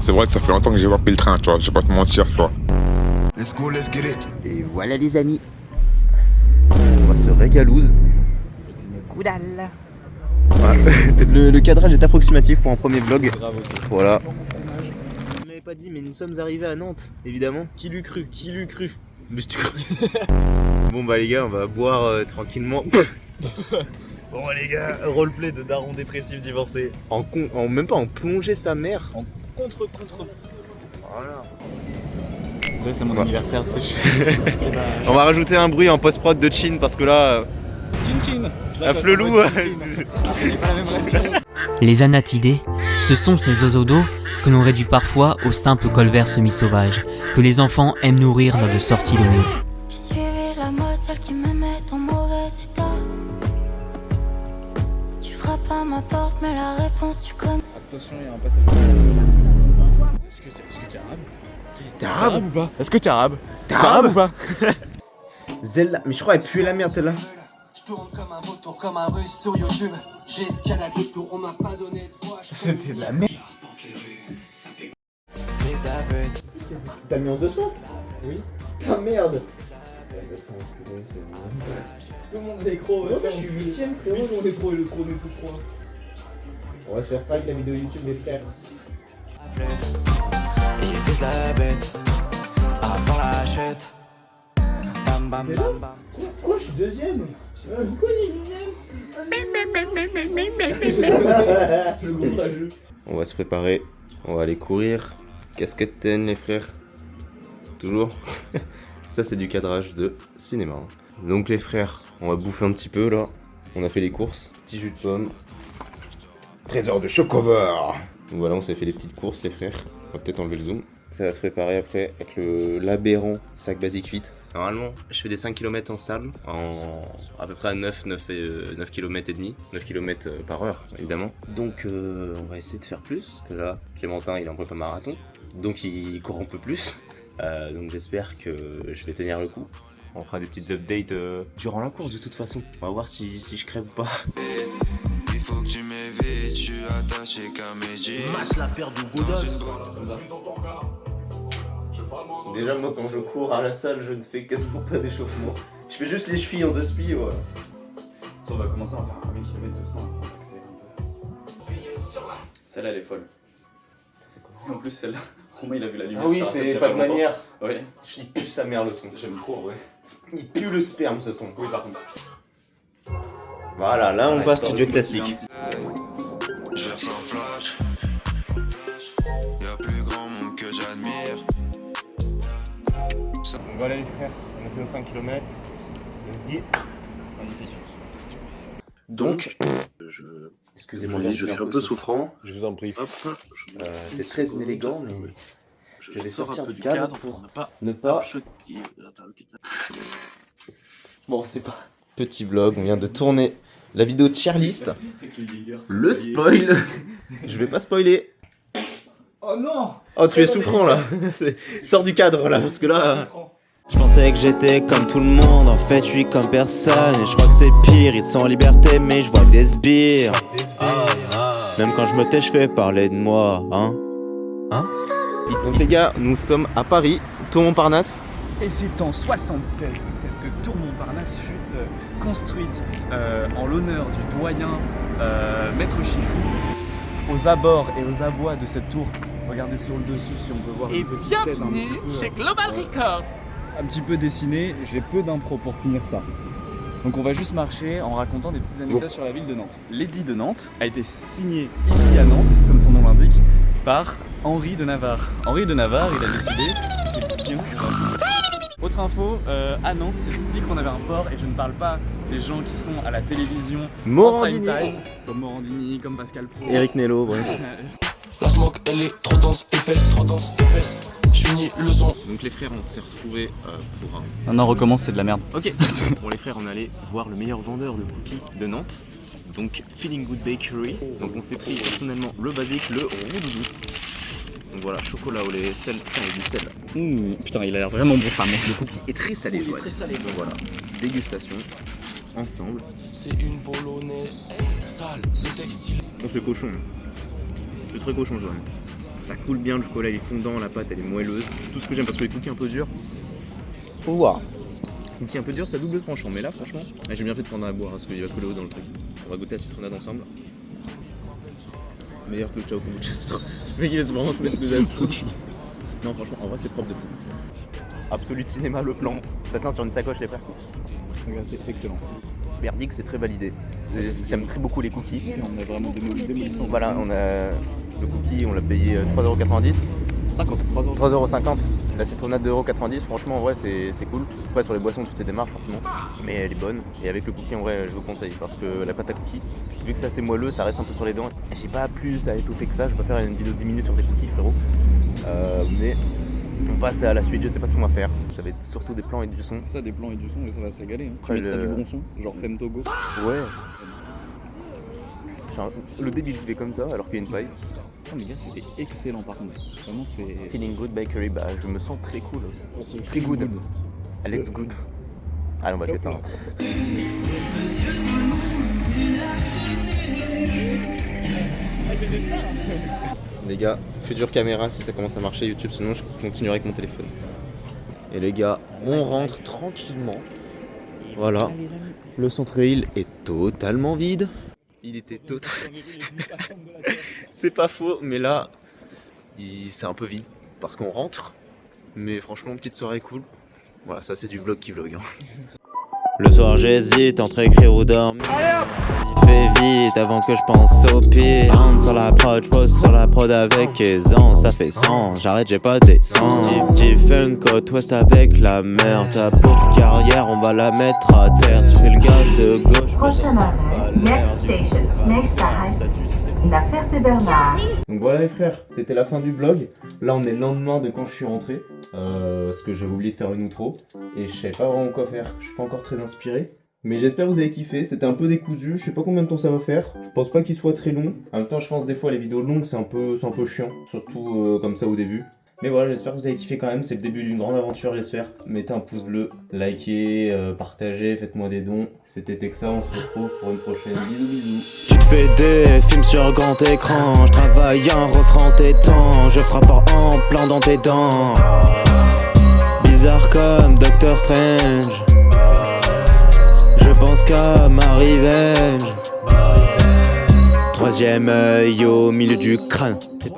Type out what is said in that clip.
C'est vrai que ça fait longtemps que j'ai pas pris le train, tu vois, je vais pas te mentir, tu vois. Let's go, let's get it. Et voilà les amis. On va se régalouse. Coup dalle. Voilà. Le cadrage est approximatif pour un premier vlog. Bravo. Voilà. Je ne l'avais pas dit, mais nous sommes arrivés à Nantes, évidemment. Qui l'eût cru? Qui l'eût cru? Mais tu cru. Bon bah les gars, on va boire tranquillement. Bon les gars, roleplay de daron dépressif divorcé. Même pas en plonger sa mère. En contre. Voilà. Tu vois, c'est mon anniversaire, tu sais. On va rajouter un bruit en post-prod de Chin parce que là. Chin. Un flelou. Les anatidés, ce sont ces oiseaux d'eau que l'on réduit parfois au simple colvert semi-sauvage, que les enfants aiment nourrir lors de sorties de nuit. J'ai suivi la mode, celle qui me met en mauvais état. Tu frappes à ma porte, mais la réponse tu connais. Attention, il y a un passage. Est-ce que tu es arabe? T'es arabe ou pas? Est-ce que tu es arabe? T'es arabe ou pas? Zelda, mais je crois elle pue la merde celle-là. Je tourne comme un vautour, comme un russe sur YouTube. J'ai escaladé le tour, on m'a pas donné de voix. C'était de la merde. T'as mis en dessous? Oui. Ah merde. Tout le monde est gros. Non, ça je suis 8ème frérot. On est trop, il est trop. On va se faire strike la vidéo YouTube des frères. Il vise la bête avant la chute. Bam bam bam bam. Quoi je suis deuxième? Quoi il est deuxième? Le gros rageux. On va se préparer, on va aller courir. Casquette ten les frères. Toujours. Ça c'est du cadrage de cinéma. Donc les frères, on va bouffer un petit peu là. On a fait les courses. Petit jus de pomme. Trésor de chocover. Donc voilà, on s'est fait les petites courses les frères. On va peut-être enlever le zoom. Ça va se préparer après avec l'aberrant sac Basic Fit. Normalement, je fais des 5 km en salle, en à peu près à 9 km et demi, 9 km par heure évidemment. Donc on va essayer de faire plus, parce que là, Clémentin il est en prépa marathon, donc il court un peu plus. Donc j'espère que je vais tenir le coup. On fera des petites updates durant la course de toute façon. On va voir si je crève ou pas. Il faut que tu m'évites, je suis attaché qu'à mes jeans. Masse la paire de Godot. Déjà moi quand je cours à la salle, je ne fais quasiment pas d'échauffement. Je fais juste les chevilles en 2 spies, ouais. On va commencer à faire un 8 km doucement. Celle-là elle est folle. C'est quoi? En plus celle-là, Romain il a vu la lumière. Ah oui, sur la c'est scène, pas il y de a longtemps. manière. Ouais. Il pue sa mère le son. J'aime trop, ouais. Il pue le sperme ce son. Oui, par contre. Voilà, là on Ouais, passe histoire studio de se motiver classique. un petit Je ressens flash. Y'a plus grand monde que j'admire. Donc voilà les frères, on était aux 5 km. Let's go. Donc, excusez-moi, Je suis un peu souffrant. Je vous en prie. Hop, C'est très inélégant, mais je vais sors sortir un peu du du cadre cadre pour pour ne pas. Bon, c'est pas. Petit vlog, on vient de tourner la vidéo de Cheerlist. Le spoil. Je vais pas spoiler. Oh non! Oh, tu es souffrant là. Sors du cadre là, parce que là. Je pensais que j'étais comme tout le monde, en fait je suis comme personne. Et je crois que c'est pire, ils sont en liberté mais je vois des sbires. Même quand je me tais je fais parler de moi, hein. Donc les gars, nous sommes à Paris, Tour Montparnasse. Et c'est en 76 que cette tour Montparnasse fut construite en l'honneur du doyen Maître Chifou. Aux abords et aux abois de cette tour, regardez sur le dessus si on peut voir une petite tête un petit peu, chez Global Records. Un petit peu dessinée, j'ai peu d'impro pour finir ça. Donc on va juste marcher en racontant des petites anecdotes sur la ville de Nantes. L'édit de Nantes a été signé ici à Nantes, comme son nom l'indique, par Henri de Navarre. Henri de Navarre, il a décidé. Autre info, à Nantes, c'est ici qu'on avait un port, et je ne parle pas des gens qui sont à la télévision Morandini. en prime time, comme Morandini, comme Pascal Pro. Eric Nello, bref. La smoke elle est trop dense, épaisse. Je finis le son. Donc les frères, on s'est retrouvés pour un... Non, non, recommence, c'est de la merde. Ok. Bon les frères, on allait voir le meilleur vendeur de cookies de Nantes. Donc Feeling Good Bakery. Donc on s'est pris personnellement le basique, le roudoudou. Donc voilà, chocolat au lait, sel, putain, il y a du sel. Putain, il a l'air vraiment bon ça, mec. Le cookie est très salé, Joël. Donc voilà, dégustation, ensemble. C'est une bolognaise. Oh, c'est cochon. C'est très cochon, Joanne. Ça coule bien, le chocolat il est fondant, la pâte elle est moelleuse. Tout ce que j'aime parce que les cookies un peu durs, faut voir. Les cookies un peu durs, ça double tranchant. Mais là, franchement, j'ai bien fait de prendre à boire parce qu'il va coller haut dans le truc. On va goûter la citronnade ensemble. Meilleur que le Ciao Kombucha, c'est trop. Le mec il laisse vraiment se mettre ce que j'aime. Non, franchement, en vrai, c'est propre de fou. Absolute cinéma, le plan. Ça tient sur une sacoche, les frères. C'est excellent. Verdict, c'est très validé. J'aime très beaucoup les cookies. On a vraiment démolissant. Voilà, on a le cookie, on l'a payé 3,90€. 3,50€. La citronnade de 1,90€, franchement, en vrai, c'est cool. Après, sur les boissons, tout est démarre, forcément. Mais elle est bonne. Et avec le cookie, en vrai, je vous conseille. Parce que la pâte à cookies, vu que c'est assez moelleux, ça reste un peu sur les dents. J'ai pas plus à étouffer que ça. Je vais pas faire une vidéo de 10 minutes sur des cookies, frérot. Mais on passe à la suite, je ne sais pas ce qu'on va faire. Ça va être surtout des plans et du son. Ça, des plans et du son, et ça va se régaler. Hein. Tu Après, mettras du bon son, genre Femme Togo. Ouais. Le début, je vais comme ça, alors qu'il y a une paille. Oh, mais gars, c'était excellent par contre. Vraiment, c'est. Feeling good bakery, bah je me sens très cool. Très good. Alex good. Allez, on va péter. Les gars, future caméra si ça commence à marcher YouTube, sinon je continuerai avec mon téléphone. Et les gars, on rentre tranquillement. Voilà, le centre-ville est totalement vide. Il était totalement... C'est pas faux, mais là, c'est un peu vide parce qu'on rentre. Mais franchement, petite soirée cool. Voilà, ça c'est du vlog qui vlog. Hein. Le soir j'hésite entre écrire ou dormir. Fais vite avant que je pense au pire. Rentre sur la prod, je pose sur la prod avec aisance. Ça fait 100, j'arrête, j'ai pas descendre. Petit funk côte ouest avec la mer. Ta pauvre carrière, on va la mettre à terre. Tu fais le gars de gauche. Prochain arrêt, next station, next arrêt, La Ferté-Bernard. Donc voilà les frères, c'était la fin du vlog. Là on est le lendemain de quand je suis rentré. Parce que j'avais oublié de faire une outro. Et je savais pas vraiment quoi faire, je suis pas encore très inspiré. Mais j'espère que vous avez kiffé, c'était un peu décousu, je sais pas combien de temps ça va faire. Je pense pas qu'il soit très long. En même temps je pense des fois les vidéos longues c'est un peu chiant. Surtout comme ça au début. Mais voilà, j'espère que vous avez kiffé quand même, c'est le début d'une grande aventure j'espère. Mettez un pouce bleu, likez, partagez, faites-moi des dons. C'était Texa, on se retrouve pour une prochaine. Bisous. Tu te fais des films sur grand écran. Je travaille en refrant tes temps. Je frappe fort en plein dans tes dents. Bizarre comme Doctor Strange. Je pense qu'à ma revenge. Troisième œil au milieu du crâne.